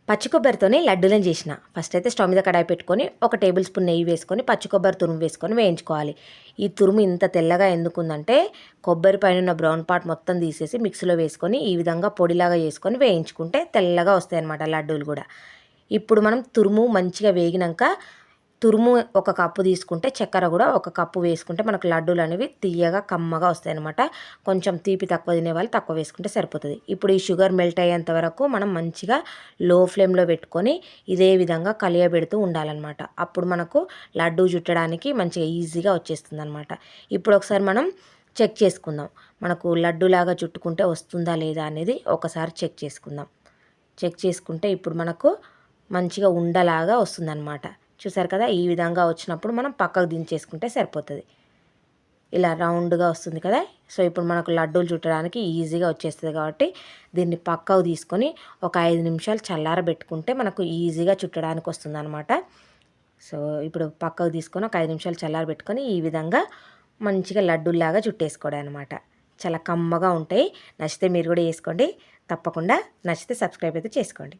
పచ్చి కొబ్బరితోనే లడ్డూలను చేసిన. ఫస్ట్ అయితే స్టవ్ మీద కడాయి పెట్టుకొని 1 టేబుల్ స్పూన్ నెయ్యి వేసుకొని పచ్చి కొబ్బరి తురుము వేసుకొని వేయించుకోవాలి. ఈ తురుము ఇంత తెల్లగా ఎందుకుందంటే కొబ్బరి పైన ఉన్న బ్రౌన్ పార్ట్ మొత్తం తీసేసి మిక్సీలో వేసుకొని ఈ విధంగా పొడిలాగా చేసుకొని వేయించుకుంటే తెల్లగా వస్తాయి అన్నమాట లడ్డూలు కూడా. ఇప్పుడు మనం తురుము మంచిగా వేగినాక తురుము 1 కప్పు తీసుకుంటే చక్కెర కూడా 1 కప్పు వేసుకుంటే మనకు లడ్డూలు అనేవి తీయగా కమ్మగా వస్తాయి అన్నమాట. కొంచెం తీపి తక్కువ తినే వాళ్ళు తక్కువ వేసుకుంటే సరిపోతుంది. ఇప్పుడు ఈ షుగర్ మెల్ట్ అయ్యేంత వరకు మనం మంచిగా లో ఫ్లేమ్లో పెట్టుకొని ఇదే విధంగా కలియబెడుతూ ఉండాలన్నమాట. అప్పుడు మనకు లడ్డూ చుట్టడానికి మంచిగా ఈజీగా వచ్చేస్తుంది అనమాట. ఇప్పుడు ఒకసారి మనం చెక్ చేసుకుందాం, మనకు లడ్డూలాగా చుట్టుకుంటే వస్తుందా లేదా అనేది ఒకసారి చెక్ చేసుకుందాం. చెక్ చేసుకుంటే ఇప్పుడు మనకు మంచిగా ఉండలాగా వస్తుందన్నమాట. చూసారు కదా, ఈ విధంగా వచ్చినప్పుడు మనం పక్కకు దించేసుకుంటే సరిపోతుంది. ఇలా రౌండ్గా వస్తుంది కదా. సో ఇప్పుడు మనకు లడ్డూలు చుట్టడానికి ఈజీగా వచ్చేస్తుంది కాబట్టి దీన్ని పక్కకు తీసుకొని ఒక 5 నిమిషాలు చల్లారబెట్టుకుంటే మనకు ఈజీగా చుట్టడానికి వస్తుంది అనమాట. సో ఇప్పుడు పక్కకు తీసుకొని ఒక 5 నిమిషాలు చల్లారబెట్టుకొని ఈ విధంగా మంచిగా లడ్డూల్లాగా చుట్టేసుకోవడం అనమాట. చాలా కమ్మగా ఉంటాయి. నచ్చితే మీరు కూడా వేసుకోండి. తప్పకుండా నచ్చితే సబ్స్క్రైబ్ అయితే చేసుకోండి.